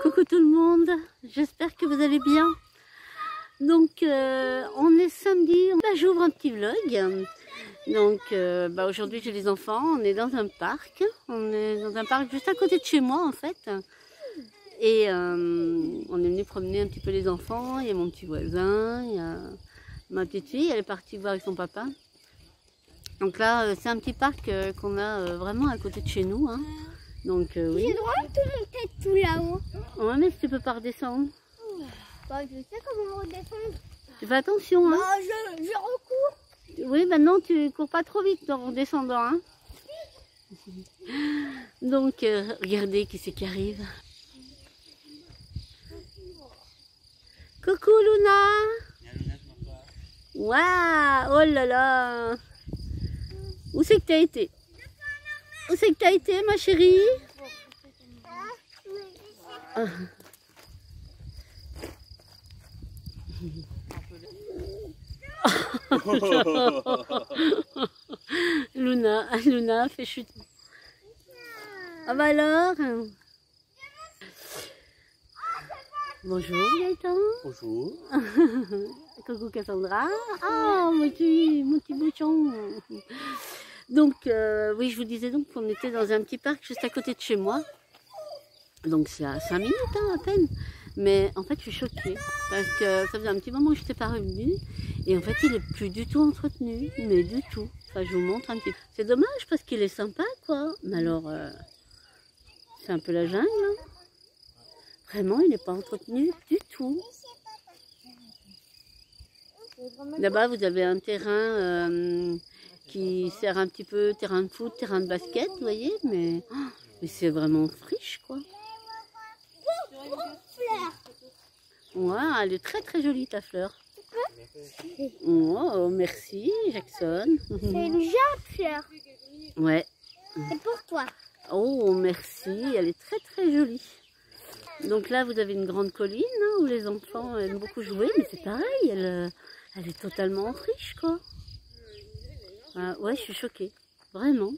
Coucou tout le monde, j'espère que vous allez bien. Donc on est samedi, j'ouvre un petit vlog. Donc aujourd'hui j'ai les enfants, on est dans un parc. On est dans un parc juste à côté de chez moi en fait. Et on est venu promener un petit peu les enfants. Il y a mon petit voisin, il y a ma petite fille, elle est partie voir avec son papa. Donc là c'est un petit parc qu'on a vraiment à côté de chez nous. Hein. Donc oui. J'ai le droit de monter tout là-haut. Ouais, mais si tu peux pas redescendre. Bah, je sais comment redescendre. Tu fais attention, hein. Bah, je recours. Oui, maintenant tu cours pas trop vite en descendant, hein. Donc regardez qui c'est qui arrive. Coucou Luna. Waouh, oh là là. Où c'est que t'as été? Où c'est que t'as été, ma chérie? Ah. Luna fait chute. Ah bah alors? Bonjour Gaëtan. Bonjour. Coucou Cassandra. Ah mon petit bouchon. Donc oui, je vous disais donc qu'on était dans un petit parc juste à côté de chez moi. Donc c'est à 5 minutes hein, à peine. Mais en fait je suis choquée parce que ça faisait un petit moment que je n'étais pas revenue. Et en fait il est plus du tout entretenu, mais du tout. Enfin je vous montre un petit peu. C'est dommage parce qu'il est sympa quoi. Mais alors c'est un peu la jungle. Hein. Vraiment il n'est pas entretenu du tout. Là-bas vous avez un terrain qui sert un petit peu terrain de foot, terrain de basket, vous voyez, mais c'est vraiment friche, quoi. Ouais, elle est très très jolie ta fleur. Oh, merci Jackson. C'est une jolie fleur. Ouais. C'est pour toi. Oh, merci, elle est très très jolie. Donc là, vous avez une grande colline hein, où les enfants aiment beaucoup jouer, mais c'est pareil, elle est totalement en friche, quoi. Ah, ouais, je suis choquée, vraiment.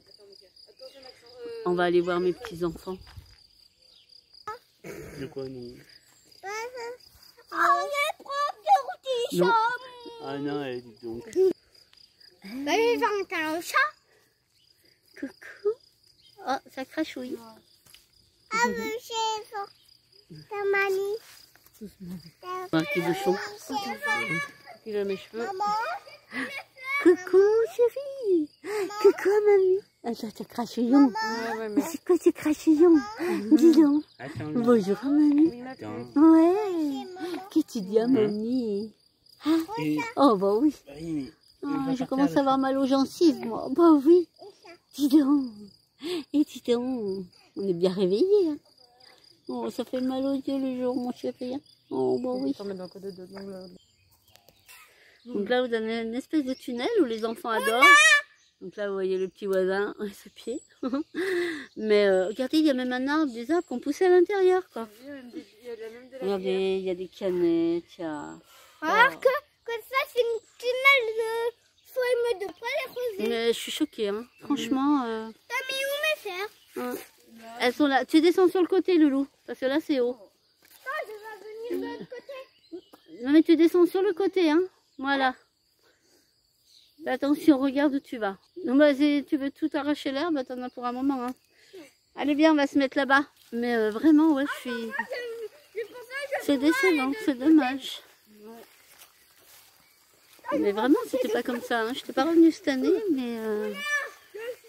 On va aller voir mes petits-enfants. De quoi nous? Oh, les profs de Non. Ah non, dis donc. Bah, je vais faire un câlin au chat. Coucou. Oh, ça crachouille. Ah, mon chef. Ta mamie. Un petit bouchon. Il a mes cheveux. Maman. Coucou chérie. Coucou mamie. Ah, ça c'est crachouillon. C'est quoi ce crachouillon? Dis donc. Attends, Bonjour mamie. attends. Ouais. Qu'est-ce que tu dis à mamie? Et... Oh bah oui. Oui, Oh, je commence à avoir mal aux gencives moi. Bah oui. Dis donc. Et dis donc. On est bien réveillés. Hein. Oh, ça fait mal aux yeux le jour, mon chéri. Oh, bah oui. Donc là, vous avez une espèce de tunnel où les enfants adorent. Donc là, vous voyez le petit voisin, ses pieds. Mais regardez, il y a même un arbre, des arbres qu'on poussait à l'intérieur, quoi. Regardez, il y a des canettes, il y a... Alors que ça, c'est une tunnel de... Faut aimer de pas les rosées. Mais je suis choquée, hein. Franchement... T'as mis où mes fers? Hein. Elles sont là. Tu descends sur le côté, Loulou, parce que là, c'est haut. Ah, je vais venir de l'autre côté. Non, mais tu descends sur le côté, hein. Voilà. Fais attention, regarde où tu vas. Non, bah, si tu veux tout arracher l'air, bah, t'en as pour un moment, hein. Allez, bien, on va se mettre là-bas. Mais vraiment, ouais, je suis... C'est décevant, c'est dommage. Mais vraiment, c'était pas comme ça. Hein. Je n'étais pas revenue cette année, mais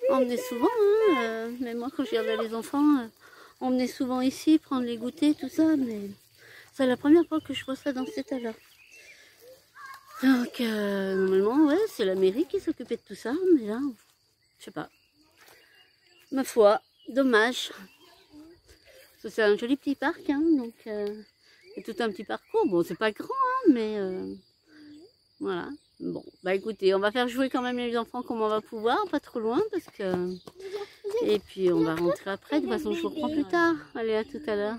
on venait souvent. Hein. Mais moi, quand je regardais les enfants, on venait souvent ici prendre les goûters, tout ça. Mais c'est la première fois que je vois ça dans cet état-là. Donc, normalement, ouais, c'est la mairie qui s'occupait de tout ça. Mais là, je sais pas. Ma foi, dommage. C'est un joli petit parc, hein, donc c'est tout un petit parcours. Bon, c'est pas grand, hein, mais voilà. Bon, bah écoutez, on va faire jouer quand même les enfants comme on va pouvoir, pas trop loin, parce que... Et puis on va rentrer après, de toute façon je vous reprends plus tard. Allez, à tout à l'heure.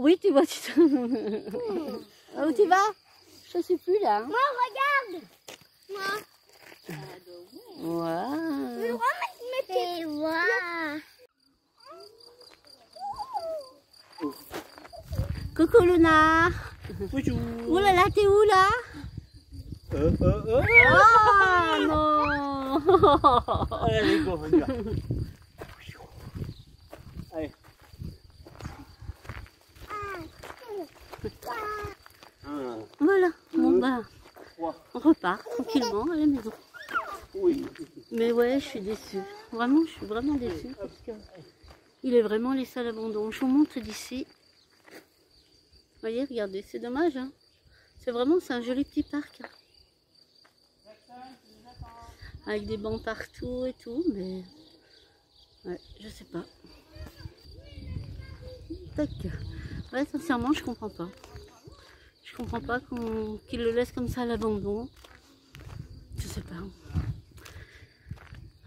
Oui, tu vois, où tu vas? Je suis plus là. Moi, regarde. Moi. Ouais. Et voilà. Coucou Luna. Bonjour. Oh là là, t'es où là? Ah non. Allez, go, on y va. Allez. Un, Voilà. Bon bah, trois. on repart tranquillement à la maison. Oui. Mais ouais, je suis déçue. Vraiment, je suis vraiment déçue parce que il est vraiment laissé à l'abandon. Je vous montre d'ici. Vous voyez, regardez, c'est dommage. Hein, c'est un joli petit parc. Hein. Avec des bancs partout et tout, mais ouais, je sais pas. Tac. Ouais, sincèrement, je comprends pas. Je comprends pas qu'il le laisse comme ça à l'abandon. Je sais pas.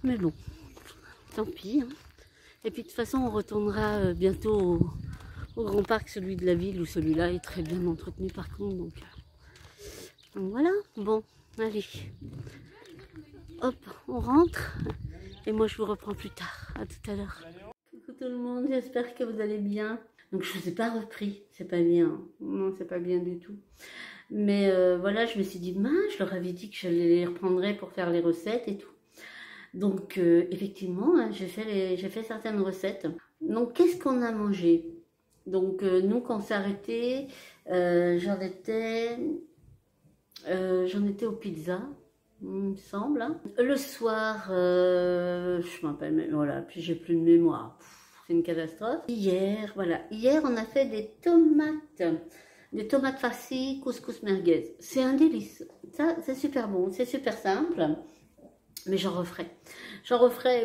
Mais bon, tant pis. Hein. Et puis de toute façon, on retournera bientôt au grand parc, celui de la ville, où celui-là est très bien entretenu par contre. Donc voilà, bon, allez. Hop, on rentre. Et moi, je vous reprends plus tard. À tout à l'heure. Coucou tout le monde, j'espère que vous allez bien. Donc je ne vous ai pas repris, c'est pas bien. Non, c'est pas bien du tout. Mais voilà, je me suis dit, mince, je leur avais dit que je les reprendrais pour faire les recettes et tout. Donc effectivement, hein, j'ai fait certaines recettes. Donc qu'est-ce qu'on a mangé? Donc nous, quand on s'est arrêté, j'en étais aux pizzas, il me semble. Hein. Le soir, je m'appelle même, voilà, puis j'ai plus de mémoire. C'est une catastrophe. Hier, voilà, hier on a fait des tomates farcies, couscous merguez. C'est un délice. Ça, c'est super bon, c'est super simple. Mais j'en referai,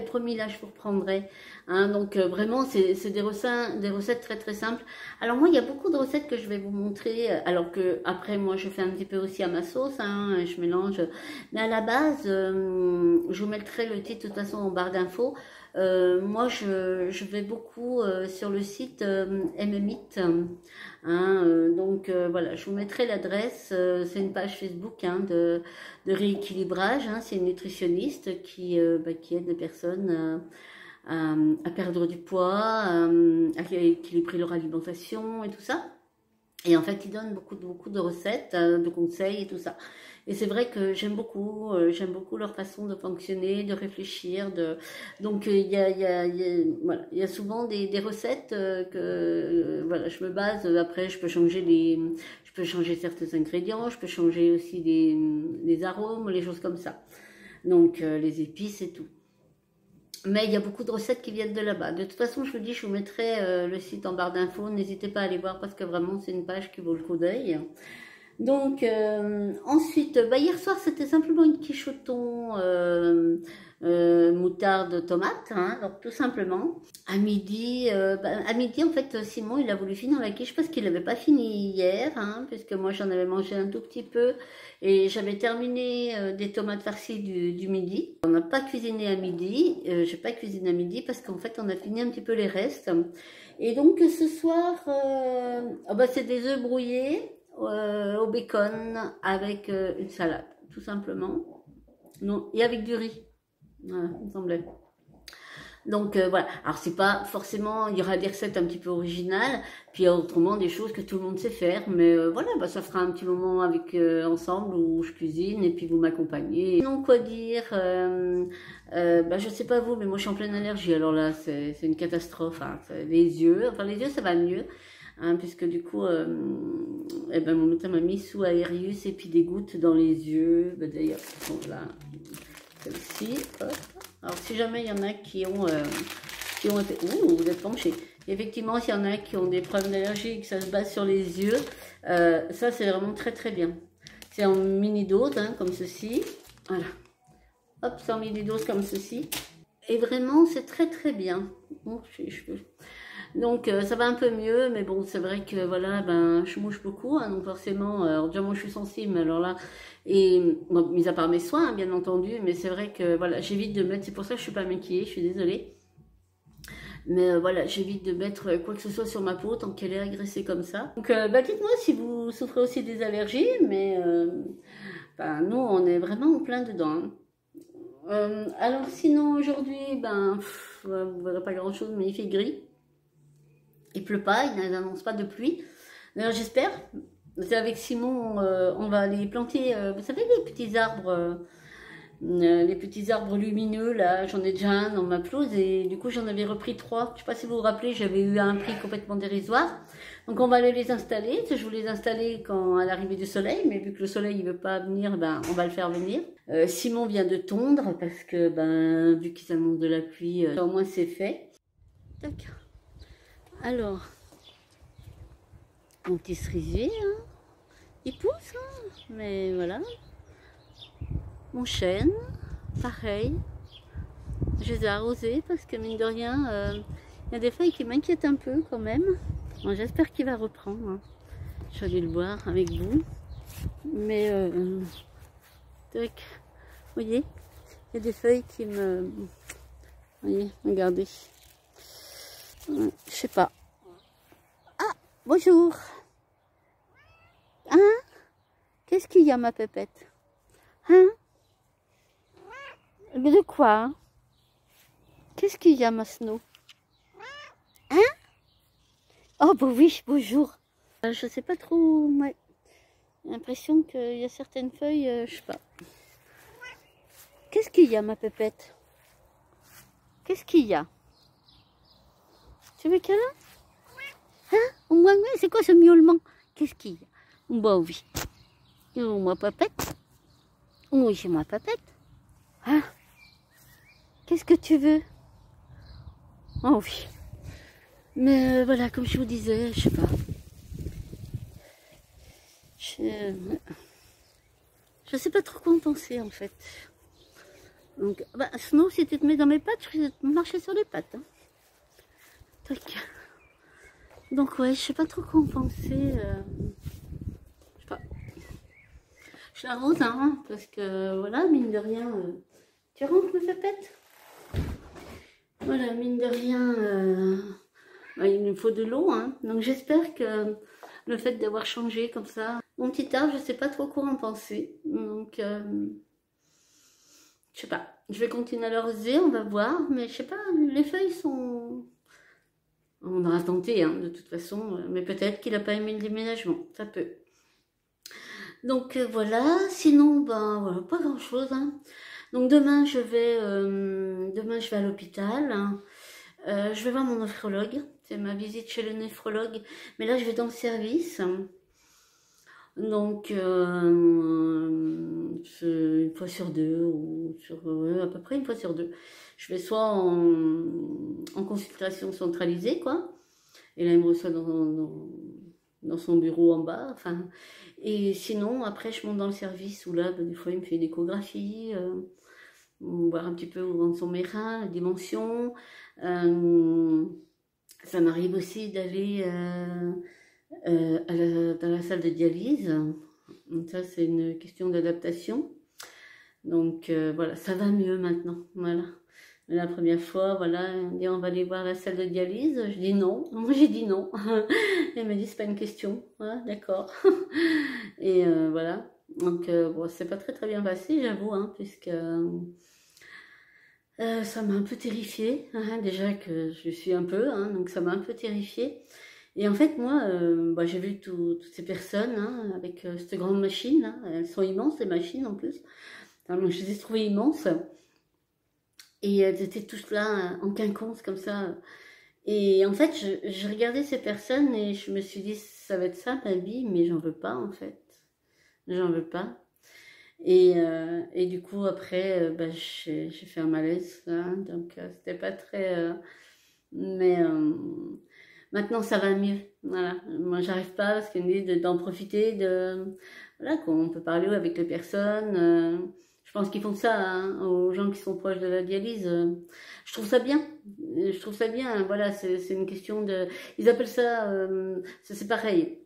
promis, là je vous reprendrai. Hein, donc vraiment, c'est des recettes très très simples. Alors moi, il y a beaucoup de recettes que je vais vous montrer. Alors que après, moi, je fais un petit peu aussi à ma sauce. Hein, je mélange. Mais à la base, je vous mettrai le titre de toute façon en barre d'infos. Moi, je vais beaucoup sur le site MMIT. Hein, donc voilà, je vous mettrai l'adresse. C'est une page Facebook hein, de rééquilibrage. Hein, c'est une nutritionniste qui aide les personnes à perdre du poids, à équilibrer leur alimentation et tout ça. Et en fait, ils donnent beaucoup de recettes, de conseils et tout ça. Et c'est vrai que j'aime beaucoup leur façon de fonctionner, de réfléchir. Donc il y a souvent des recettes que voilà, je me base. Après, je peux changer certains ingrédients, je peux changer aussi les arômes, les choses comme ça. Donc les épices et tout. Mais il y a beaucoup de recettes qui viennent de là-bas. De toute façon, je vous dis, je vous mettrai le site en barre d'infos. N'hésitez pas à aller voir parce que vraiment, c'est une page qui vaut le coup d'œil. Donc, ensuite, hier soir, c'était simplement une quiche au thon, moutarde, tomate. Hein, donc, tout simplement. À midi, en fait, Simon, il a voulu finir la quiche parce qu'il n'avait pas fini hier. Hein, puisque moi, j'en avais mangé un tout petit peu. Et j'avais terminé des tomates farcies du midi. On n'a pas cuisiné à midi. J'ai pas cuisiné à midi parce qu'en fait, on a fini un petit peu les restes. Et donc, ce soir, c'est des œufs brouillés au bacon avec une salade, tout simplement. Non, et avec du riz. Voilà, il me semblait. Donc voilà, alors c'est pas forcément, il y aura des recettes un petit peu originales, puis autrement des choses que tout le monde sait faire, mais voilà, ça fera un petit moment avec ensemble où je cuisine et puis vous m'accompagnez. Non, quoi dire, je sais pas vous, mais moi je suis en pleine allergie, alors là c'est une catastrophe, hein, les yeux ça va mieux, hein, puisque du coup, mon médecin m'a mis sous Aerius et puis des gouttes dans les yeux, d'ailleurs, là, celle-ci, hop. Alors, si jamais il y en a qui ont été... Ouh, vous êtes penchés. Effectivement, s'il y en a qui ont des problèmes d'allergie et que ça se base sur les yeux, ça, c'est vraiment très, très bien. C'est en mini-dose, hein, comme ceci. Voilà. Hop, c'est en mini-dose comme ceci. Et vraiment, c'est très, très bien. Bon, donc, ça va un peu mieux, mais bon, c'est vrai que, voilà, je mouche beaucoup, hein, donc forcément, déjà, moi, je suis sensible, mais alors là... Et bon, mis à part mes soins, hein, bien entendu, mais c'est vrai que voilà, j'évite de mettre, c'est pour ça que je suis pas maquillée, je suis désolée. Mais voilà, j'évite de mettre quoi que ce soit sur ma peau tant qu'elle est agressée comme ça. Donc dites-moi si vous souffrez aussi des allergies, mais nous on est vraiment en plein dedans. Hein. Alors sinon aujourd'hui, vous verrez pas grand chose, mais il fait gris. Il pleut pas, il n'annonce pas de pluie. D'ailleurs j'espère, c'est avec Simon, on va aller planter, vous savez les petits arbres lumineux là, j'en ai déjà un dans ma pelouse et du coup j'en avais repris 3. Je sais pas si vous vous rappelez, j'avais eu un prix complètement dérisoire. Donc on va aller les installer. Je voulais les installer quand à l'arrivée du soleil, mais vu que le soleil il veut pas venir, on va le faire venir. Simon vient de tondre parce que vu qu'ils annoncent de la pluie, au moins c'est fait. Tac. Alors, mon petit cerisier, hein, il pousse, hein, mais voilà. Mon chêne, pareil. Je les ai arrosés parce que mine de rien, il y a des feuilles qui m'inquiètent un peu quand même. Bon, j'espère qu'il va reprendre. Hein. Je vais aller le voir avec vous. Mais, tac, vous voyez, il y a des feuilles qui me... Vous voyez, regardez. Je sais pas. Ah, bonjour. Hein? Qu'est-ce qu'il y a, ma pépette? Hein? De quoi? Qu'est-ce qu'il y a, ma Snow? Hein? Oh, bah oui, bonjour. Je sais pas trop, ouais. J'ai l'impression qu'il y a certaines feuilles, je sais pas. Qu'est-ce qu'il y a, ma pépette? Qu'est-ce qu'il y a? Tu veux câlin? Hein? Ouais, c'est quoi ce miaulement? Qu'est-ce qu'il y a? Bah oui. Oh, ma pépette? Oui, c'est ma pépette. Hein? Qu'est-ce que tu veux? Oh oui. Mais voilà, comme je vous disais, je sais pas. Je sais pas trop quoi en penser en fait. Donc, sinon, si tu te mets dans mes pattes, je vais marcher sur les pattes. Hein. Tac. Donc ouais, je sais pas trop quoi en penser. Je sais pas. Je l'arrose, hein, parce que voilà, mine de rien. Tu rentres, me pépette? Voilà, mine de rien, il nous faut de l'eau, hein. Donc j'espère que le fait d'avoir changé comme ça, mon petit arbre, je sais pas trop quoi en penser. Donc, je sais pas. Je vais continuer à l'arroser, on va voir, mais je sais pas, les feuilles sont... On aura tenté, hein, de toute façon, mais peut-être qu'il n'a pas aimé le déménagement, ça peut. Donc voilà, sinon, voilà, pas grand-chose, hein. Donc demain je vais à l'hôpital. Hein. Je vais voir mon néphrologue. C'est ma visite chez le néphrologue. Mais là je vais dans le service. Donc une fois sur deux ou à peu près une fois sur deux. Je vais soit en consultation centralisée quoi. Et là il me reçoit dans son bureau en bas. Enfin, et sinon après je monte dans le service où là des fois il me fait une échographie. Voir un petit peu où en sont mes reins, la dimension. Ça m'arrive aussi d'aller dans la salle de dialyse. Donc ça, c'est une question d'adaptation. Donc voilà, ça va mieux maintenant. Voilà. La première fois, voilà, on va aller voir la salle de dialyse. Je dis non. Moi, j'ai dit non. Elle m'a dit, c'est pas une question. Voilà, d'accord. Et voilà. Donc, bon, c'est pas très bien passé, j'avoue, hein, puisque... ça m'a un peu terrifiée, hein, déjà que je suis un peu, hein, donc ça m'a un peu terrifiée. Et en fait, moi, j'ai vu toutes ces personnes hein, avec cette grande machine, hein, elles sont immenses, les machines en plus. Alors, je les ai trouvées immenses. Et elles étaient tous là, en quinconce, comme ça. Et en fait, je regardais ces personnes et je me suis dit, ça va être ça ma vie, mais j'en veux pas en fait. J'en veux pas. Et du coup, après, j'ai fait un malaise, hein, donc c'était pas très... mais maintenant, ça va mieux, voilà. Moi, j'arrive pas, parce qu'on dit d'en profiter, voilà, qu'on peut parler avec les personnes. Je pense qu'ils font ça, hein, aux gens qui sont proches de la dialyse. Je trouve ça bien, hein, voilà, c'est une question de... Ils appellent ça, c'est pareil.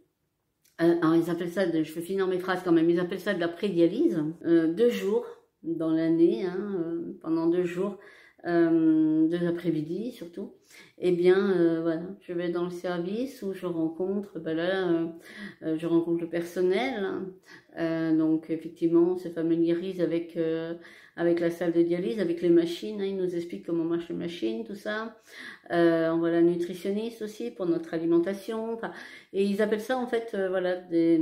Alors ils appellent ça, je vais finir mes phrases quand même, ils appellent ça de la pré-dialyse. 2 jours dans l'année, hein, pendant 2 jours, 2 après-midi surtout, et bien voilà, je vais dans le service où je rencontre, je rencontre le personnel, donc effectivement on se familiarise avec la salle de dialyse, avec les machines, hein, ils nous expliquent comment marchent les machines, tout ça. On voit la nutritionniste aussi pour notre alimentation, enfin, et ils appellent ça en fait voilà des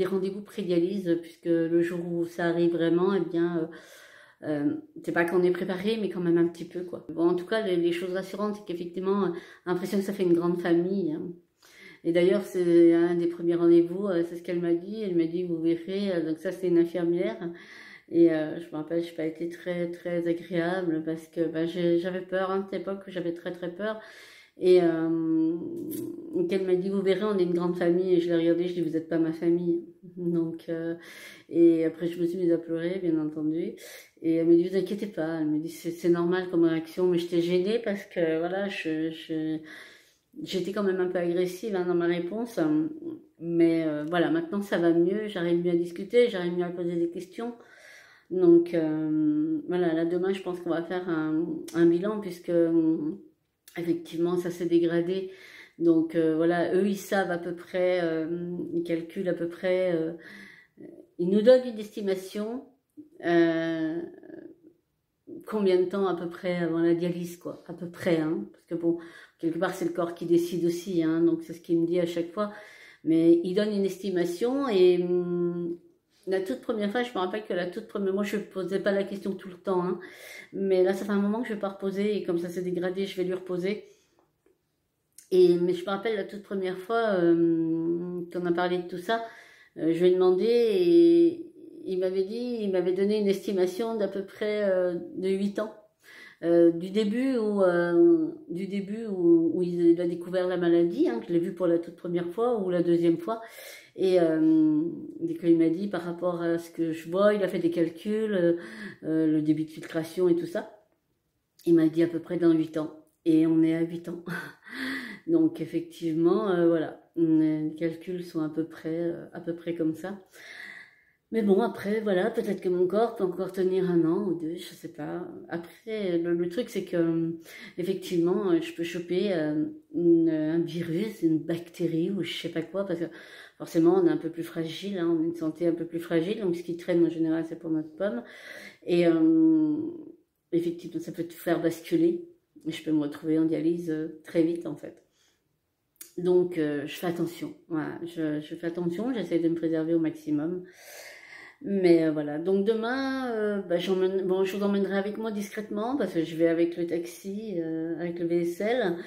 rendez-vous pré-dialyse, puisque le jour où ça arrive vraiment, eh bien c'est pas qu'on est préparé, mais quand même un petit peu, quoi. Bon, en tout cas, les choses rassurantes, c'est qu'effectivement, l'impression que ça fait une grande famille, hein. Et d'ailleurs, c'est un des premiers rendez-vous, c'est ce qu'elle m'a dit. Elle m'a dit, vous verrez, donc ça, c'est une infirmière. Et je me rappelle, je n'ai pas été très, très agréable parce que j'avais peur, hein, à cette époque, j'avais très, très peur. Et qu'elle m'a dit, vous verrez, on est une grande famille. Et je l'ai regardé, je dis, vous n'êtes pas ma famille. Donc, et après, je me suis mise à pleurer, bien entendu. Et elle me dit, vous inquiétez pas. Elle me dit, c'est normal comme réaction. Mais j'étais gênée parce que, voilà, j'étais quand même un peu agressive, hein, dans ma réponse. Mais voilà, maintenant, ça va mieux. J'arrive mieux à discuter, j'arrive mieux à poser des questions. Donc, voilà, là, demain, je pense qu'on va faire un bilan puisque... effectivement, ça s'est dégradé. Donc voilà, eux, ils savent à peu près, ils calculent à peu près, ils nous donnent une estimation, combien de temps à peu près avant la dialyse, quoi, à peu près, hein, parce que bon, quelque part, c'est le corps qui décide aussi, hein, donc c'est ce qu'il me dit à chaque fois. Mais ils donnent une estimation et la toute première fois, je me rappelle que la toute première, moi je ne posais pas la question tout le temps, hein, mais là ça fait un moment que je ne vais pas reposer et comme ça s'est dégradé, je vais lui reposer. Mais je me rappelle la toute première fois qu'on a parlé de tout ça, je lui ai demandé et il m'avait donné une estimation d'à peu près de 8 ans. Du début où il a découvert la maladie, hein, que je l'ai vu pour la toute première fois ou la deuxième fois. Et dès qu'il m'a dit par rapport à ce que je vois, il a fait des calculs, le débit de filtration et tout ça. Il m'a dit à peu près dans 8 ans. Et on est à 8 ans. Donc effectivement, voilà, les calculs sont à peu près comme ça. Mais bon, après, voilà, peut-être que mon corps peut encore tenir 1 an ou 2, je sais pas. Après, le truc, c'est que effectivement, je peux choper un virus, une bactérie ou je sais pas quoi, parce que forcément, on est un peu plus fragile, hein, on a une santé un peu plus fragile, donc ce qui traîne en général, c'est pour notre pomme. Et effectivement, ça peut te faire basculer. Et je peux me retrouver en dialyse très vite, en fait. Donc, je fais attention. Voilà, je fais attention, j'essaie de me préserver au maximum. Mais voilà, donc demain, je vous emmènerai avec moi discrètement parce que je vais avec le taxi, avec le VSL.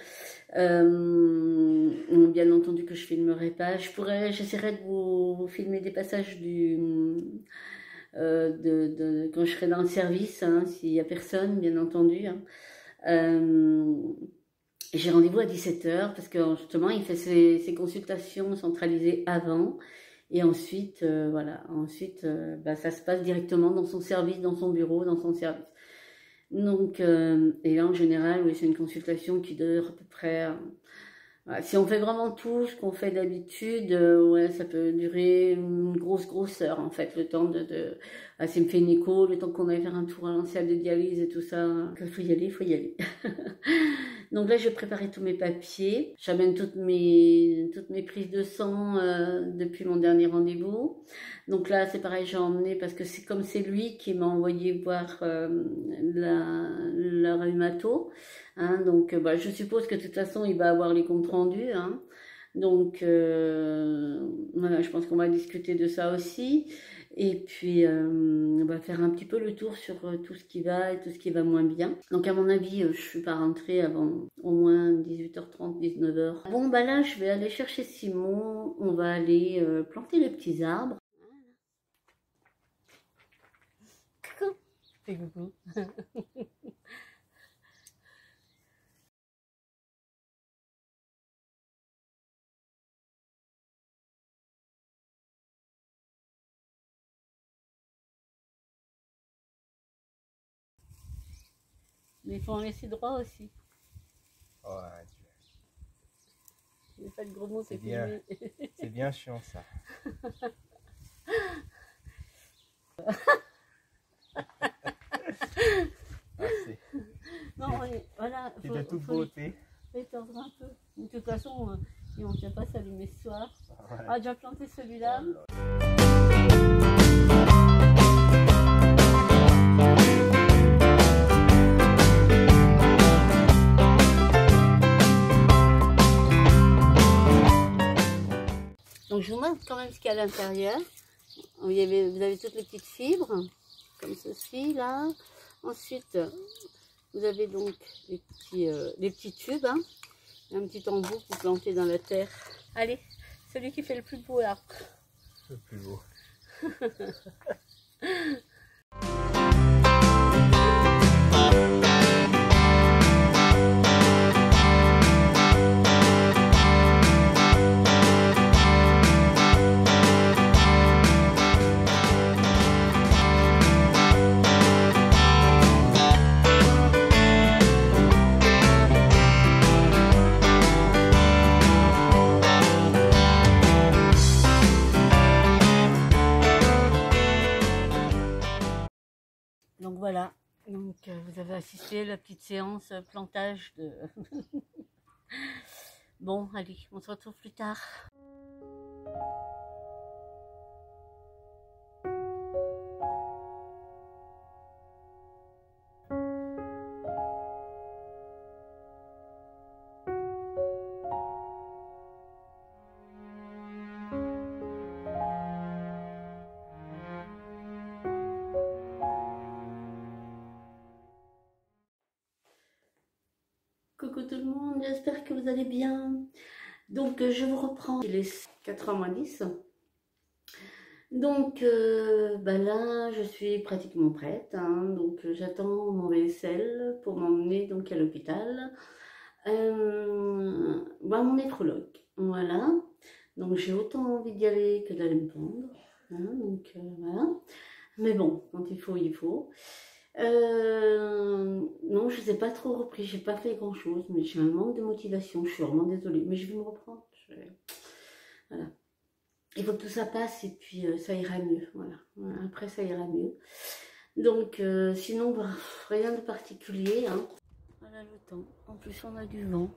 Bien entendu que je filmerai pas. J'essaierai de vous filmer des passages quand je serai dans le service, hein, s'il y a personne, bien entendu. Hein. J'ai rendez-vous à 17h parce que justement, il fait ses consultations centralisées avant. Et ensuite, voilà, ça se passe directement dans son service, dans son bureau, dans son service. Donc, et là, en général, oui, c'est une consultation qui dure à peu près... voilà, si on fait vraiment tout ce qu'on fait d'habitude, ouais, ça peut durer une grosse heure, en fait, le temps s'il me fait une écho, le temps qu'on aille faire un tour à l'ancienne de dialyse et tout ça. Il faut y aller, il faut y aller. Donc là, je vais préparer tous mes papiers. J'amène toutes mes prises de sang depuis mon dernier rendez-vous. Donc là, c'est pareil, j'ai emmené parce que c'est lui qui m'a envoyé voir la rhumato. Hein, donc, je suppose que de toute façon, il va avoir les comptes rendus. Hein. Donc, voilà, je pense qu'on va discuter de ça aussi. Et puis, on va faire un petit peu le tour sur tout ce qui va et tout ce qui va moins bien. Donc, à mon avis, je ne suis pas rentrée avant au moins 18h30, 19h. Bon, là, je vais aller chercher Simon. On va aller planter les petits arbres. Coucou. Fais coucou. Mais il faut en laisser droit aussi. Ouais, Il n'y a pas de gros mots, c'est bien. C'est bien chiant ça. Non, voilà. C'est de toute beauté. Étendre un peu. De toute façon, si on ne tient pas s'allumer ce soir. Ouais. On a déjà planté celui-là. Donc je vous montre quand même ce qu'il y a à l'intérieur. Vous avez toutes les petites fibres, comme ceci là. Ensuite, vous avez donc les petits tubes, hein. Un petit embout pour planter dans la terre. Allez, celui qui fait le plus beau arbre. Le plus beau. Donc voilà, donc vous avez assisté à la petite séance plantage de... Bon, allez, on se retrouve plus tard. Coucou tout le monde, j'espère que vous allez bien. Donc je vous reprends, il est 4h moins 10. Donc là je suis pratiquement prête, hein. Donc j'attends mon VSL pour m'emmener donc à l'hôpital. Mon néphrologue, voilà. Donc j'ai autant envie d'y aller que d'aller me pendre, hein. Donc voilà. Mais bon, quand il faut, il faut. Non, je ne sais pas trop repris, j'ai pas fait grand chose, mais j'ai un manque de motivation, je suis vraiment désolée, mais je vais me reprendre. Voilà. Il faut que tout ça passe et puis ça ira mieux, voilà. Après ça ira mieux. Donc sinon, rien de particulier, hein. Voilà le temps, en plus on a du vent.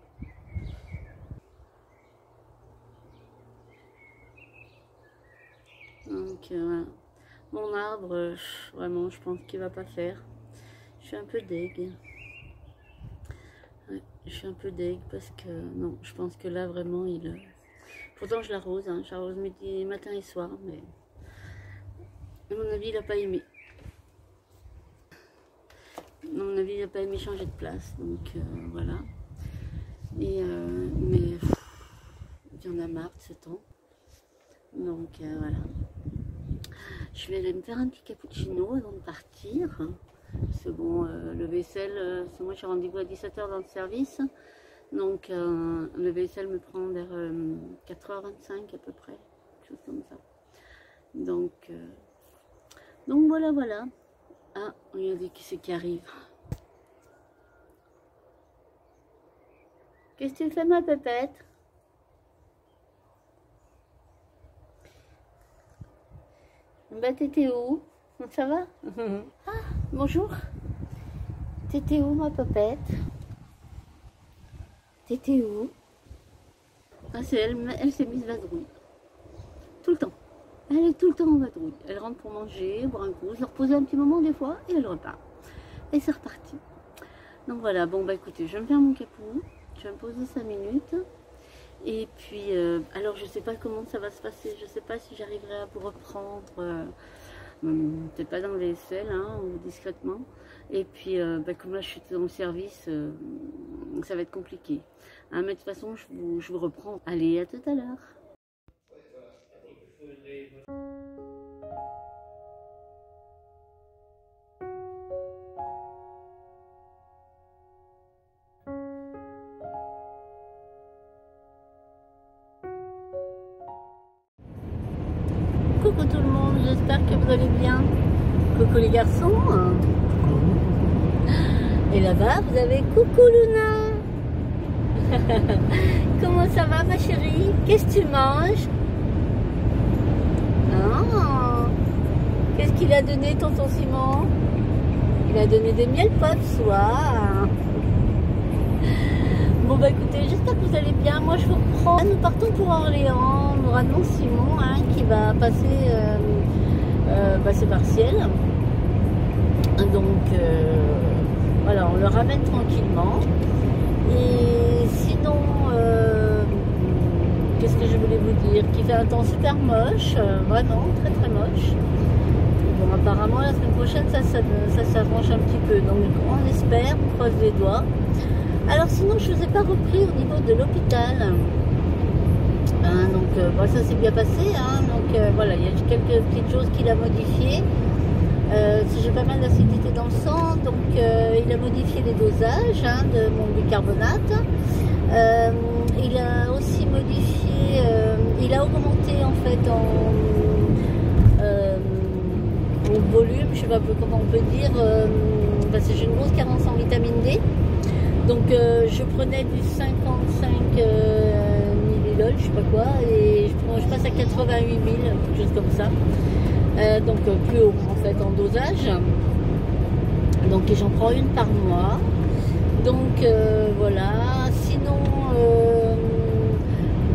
Donc voilà. Mon arbre, vraiment, je pense qu'il va pas faire. Je suis un peu deg. Ouais, je suis un peu deg parce que, non, je pense que là, vraiment, il... Pourtant, je l'arrose, hein, j'arrose midi, matin et soir, mais à mon avis, il n'a pas aimé. À mon avis, il n'a pas aimé changer de place, donc voilà. Et, mais il y en a marre de ce temps. Donc voilà. Je vais aller me faire un petit cappuccino avant de partir. C'est bon, le vaisselle, c'est moi j'ai rendez-vous à 17h dans le service. Donc le vaisselle me prend vers 4h25 à peu près. Quelque chose comme ça. Donc voilà, voilà. Ah, regardez qui c'est qui arrive. Qu'est-ce que tu fais ma pépette? Bah t'étais où? Ça va? Ah, bonjour. T'étais où ma popette? T'étais où? Ah c'est elle s'est mise vadrouille. Tout le temps. Elle est tout le temps en vadrouille. Elle rentre pour manger, boire un coup, se reposer un petit moment des fois et elle repart. Et c'est reparti. Donc voilà, bon bah écoutez, je vais me faire mon capou. Je vais me poser 5 minutes. Et puis, alors je sais pas comment ça va se passer, je sais pas si j'arriverai à vous reprendre, peut-être pas dans le vaisselle, hein, ou discrètement. Et puis, comme là je suis dans le service, ça va être compliqué. Hein, mais de toute façon, je vous reprends. Allez, à tout à l'heure. Coucou tout le monde, j'espère que vous allez bien. Coucou les garçons. Et là-bas, vous avez coucou Luna. Comment ça va ma chérie? Qu'est-ce que tu manges? Oh. Qu'est-ce qu'il a donné tonton Simon? Il a donné des miel pops, soir. bah écoutez, j'espère que vous allez bien. Moi je vous reprends. Nous partons pour Orléans. Nous ramenons Simon qui va passer ses partiels. Donc voilà, on le ramène tranquillement. Et sinon, qu'est-ce que je voulais vous dire? Qu'il fait un temps super moche, vraiment très très moche. Bon, apparemment la semaine prochaine ça s'arrange un petit peu. Donc on espère, on croise les doigts. Alors sinon je ne vous ai pas repris au niveau de l'hôpital. Ça s'est bien passé. Voilà, il y a quelques petites choses qu'il a modifiées. J'ai pas mal d'acidité dans le sang, donc il a modifié les dosages de mon bicarbonate. Il a aussi modifié, il a augmenté en fait en volume, je sais pas comment on peut dire, parce que j'ai une grosse carence en vitamine D. Donc je prenais du 55 millilol, je sais pas quoi, et je passe à 88 000, quelque chose comme ça. Donc plus haut en fait en dosage. Donc j'en prends une par mois. Donc voilà. Sinon,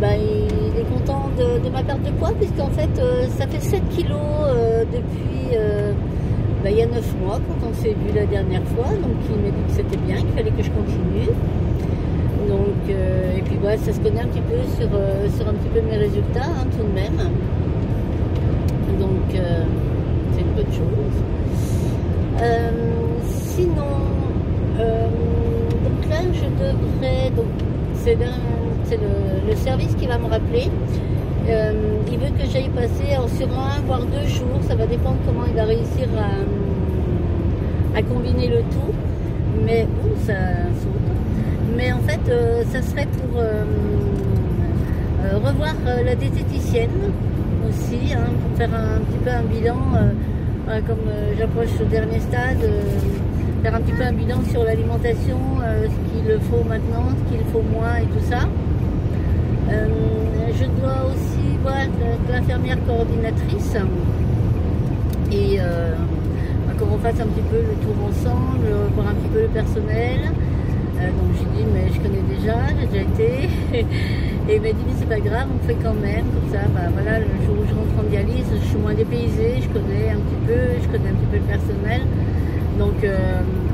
il est content de ma perte de poids, puisqu'en fait ça fait 7 kilos depuis il y a 9 mois quand on s'est vu la dernière fois. Donc il m'a dit que c'était bien, qu'il fallait que je continue. Donc et puis ça se connaît un petit peu sur un petit peu mes résultats tout de même. Donc c'est une bonne chose. Sinon, donc là je devrais, donc c'est le service qui va me rappeler. Il veut que j'aille passer sur 1 voire 2 jours, ça va dépendre comment il va réussir à combiner le tout. Mais ça saute. Mais en fait ça serait pour revoir la diététicienne aussi, pour faire un petit peu un bilan, comme j'approche au dernier stade, faire un petit peu un bilan sur l'alimentation, ce qu'il faut maintenant, ce qu'il faut moins et tout ça. Je dois aussi voir l'infirmière coordinatrice et qu'on fasse un petit peu le tour ensemble, voir un petit peu le personnel. Donc j'ai dit mais je connais déjà, j'ai déjà été. Et il m'a dit mais c'est pas grave, on fait quand même, comme ça, voilà, le jour où je rentre en dialyse, je suis moins dépaysée, je connais un petit peu le personnel. Donc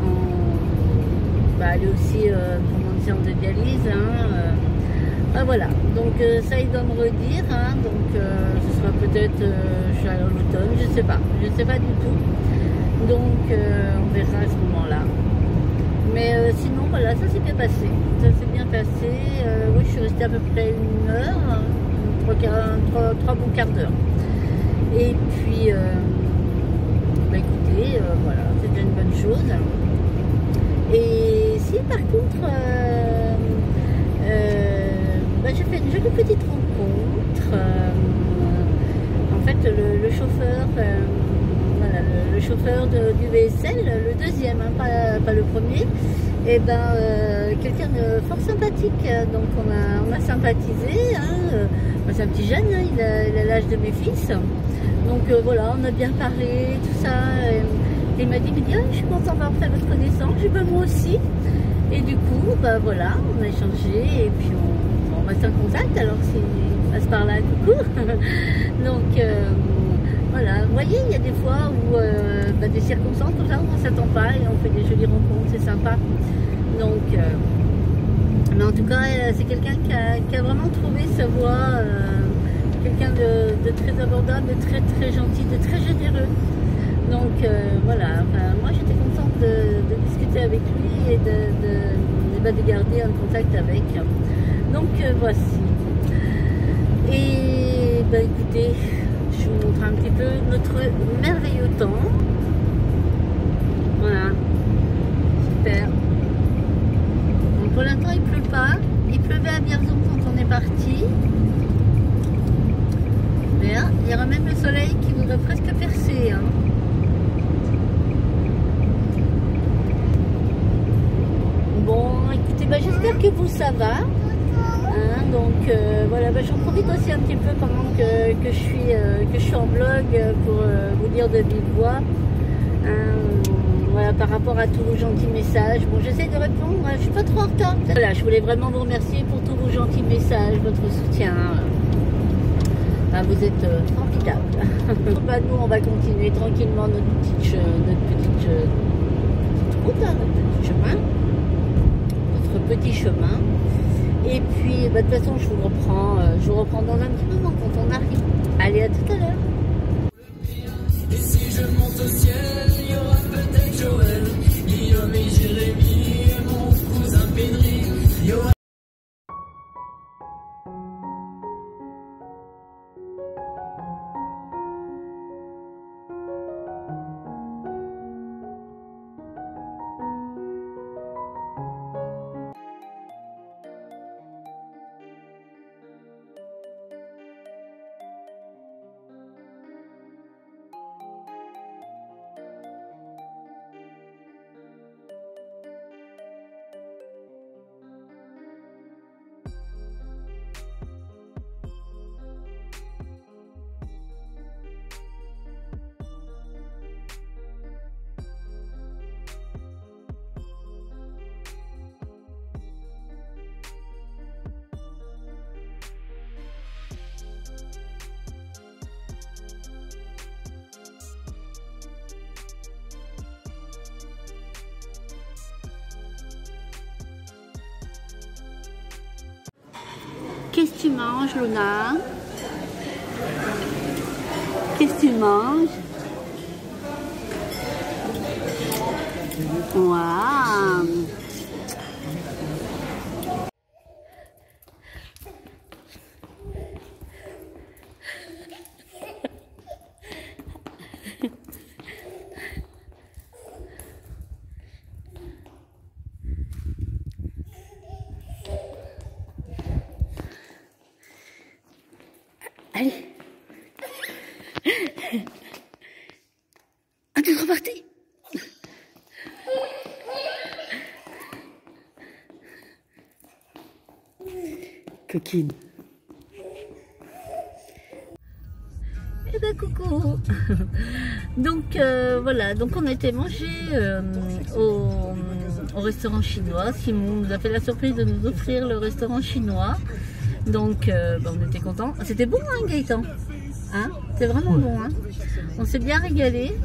on va aller aussi pendant une séance de dialyse. Voilà, donc ça il doit me redire, donc ce sera peut-être à l'automne, je sais pas du tout. Donc on verra à ce moment-là. Mais sinon voilà, ça s'est bien passé. Oui, je suis restée à peu près 1 heure, 3 bons quarts d'heure. Et puis écoutez, voilà, c'est déjà une bonne chose. Et si par contre j'ai fait une jolie petite rencontre. En fait le chauffeur, le chauffeur du VSL, le deuxième, pas le premier, et quelqu'un de fort sympathique. Donc on a sympathisé. C'est un petit jeune, il a l'âge de mes fils. Donc voilà, on a bien parlé, tout ça. Et il m'a dit, je suis contente d'avoir fait votre connaissance. J'ai moi aussi. Et du coup, voilà, on a échangé et puis on reste en contact. Alors s'il passe par là, coucou. Donc voilà, vous voyez, il y a des fois où des circonstances comme ça où on ne s'attend pas et on fait des jolies rencontres, c'est sympa. Donc, mais en tout cas, c'est quelqu'un qui a vraiment trouvé sa voie, quelqu'un de très abordable, de très très gentil, de très généreux. Donc voilà, moi j'étais contente de discuter avec lui et de garder un contact avec. Donc voici. Et écoutez, je vous montre un petit peu notre merveilleux temps. Voilà, super. Donc pour l'instant il pleut pas. Il pleuvait à Vierzon quand on est parti. Mais il y aura même le soleil qui voudrait presque percer. Bon, écoutez, j'espère que vous ça va. Donc voilà, j'en profite aussi un petit peu pendant que je suis en vlog pour vous dire de vive voix. voilà, par rapport à tous vos gentils messages. Bon, j'essaie de répondre, je suis pas trop en retard. Voilà, je voulais vraiment vous remercier pour tous vos gentils messages, votre soutien. Ah, vous êtes formidables. Bah, nous, on va continuer tranquillement notre petite route, hein, notre petit chemin. Notre petit chemin. Et puis, bah, de toute façon, je vous reprends dans un petit moment quand on arrive. Allez, à tout à l'heure. Et si je monte au ciel, il y aura peut-être Joël, Guillaume et Jérémy et mon cousin Pédri. Il y aura... Qu'est-ce que tu manges, Luna? Qu'est-ce que tu manges? Waouh! Allez. Ah, tu es reparti. Coquine. Eh ben coucou. Donc voilà, donc on a été manger au restaurant chinois. Simon nous a fait la surprise de nous offrir le restaurant chinois. Donc bah, on était contents. C'était bon, hein, Gaëtan, hein, c'est vraiment bon, hein. On s'est bien régalé.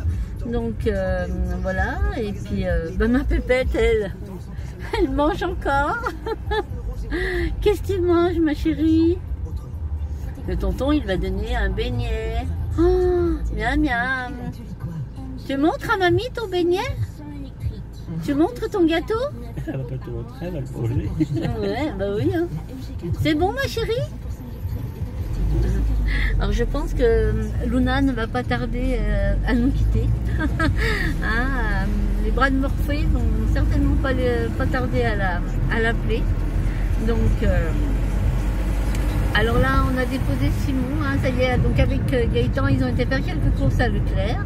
Donc voilà. Et puis bah, ma pépette, elle mange encore. Qu'est-ce que tu manges, ma chérie? Le tonton, il va donner un beignet. Oh, miam miam. Tu montres à mamie ton beignet? Tu montres ton gâteau? Elle va pas te montrer, elle va le poser. Ouais, bah oui. Hein. C'est bon, ma chérie? Alors je pense que Luna ne va pas tarder à nous quitter. Hein, les bras de Morphée vont certainement pas tarder à l'appeler. Donc, alors là, on a déposé Simon. Hein, ça y est, donc avec Gaëtan, ils ont été faire quelques courses à Leclerc.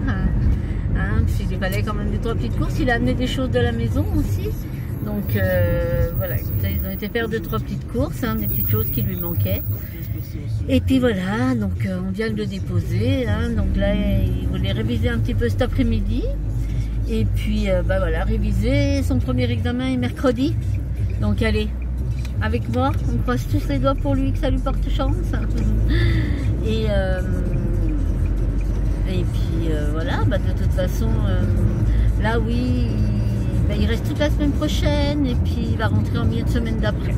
Hein, parce qu'il fallait quand même 2-3 petites courses. Il a amené des choses de la maison aussi. Donc voilà, ils ont été faire 2-3 petites courses, hein, des petites choses qui lui manquaient. Et puis voilà, donc on vient de le déposer. Hein, donc là, il voulait réviser un petit peu cet après-midi. Et puis bah voilà, réviser. Son premier examen est mercredi. Donc allez, avec moi, on croise tous les doigts pour lui, que ça lui porte chance. Et puis voilà, bah, de toute façon, là oui, il reste toute la semaine prochaine et puis il va rentrer en milieu de semaine d'après.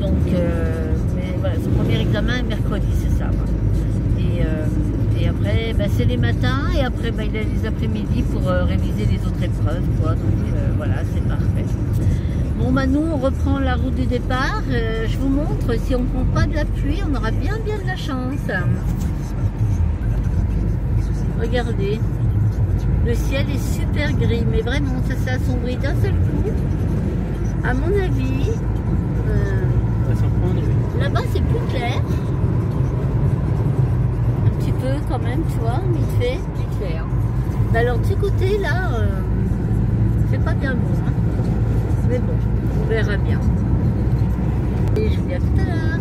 Donc, mais voilà, son premier examen est mercredi, c'est ça. Et après, bah, c'est les matins et après, bah, il a les après-midi pour réviser les autres épreuves, quoi. Donc voilà, c'est parfait. Bon, bah nous, on reprend la route du départ. Je vous montre, si on ne prend pas de la pluie, on aura bien de la chance. Regardez. Le ciel est super gris, mais vraiment, ça s'est assombri d'un seul coup. À mon avis, là-bas, c'est plus clair. Un petit peu quand même, tu vois, vite fait. Hein. Alors, de ce côté, là, c'est pas bien bon. Hein. Mais bon, on verra bien. Et je vous dis à tout à l'heure.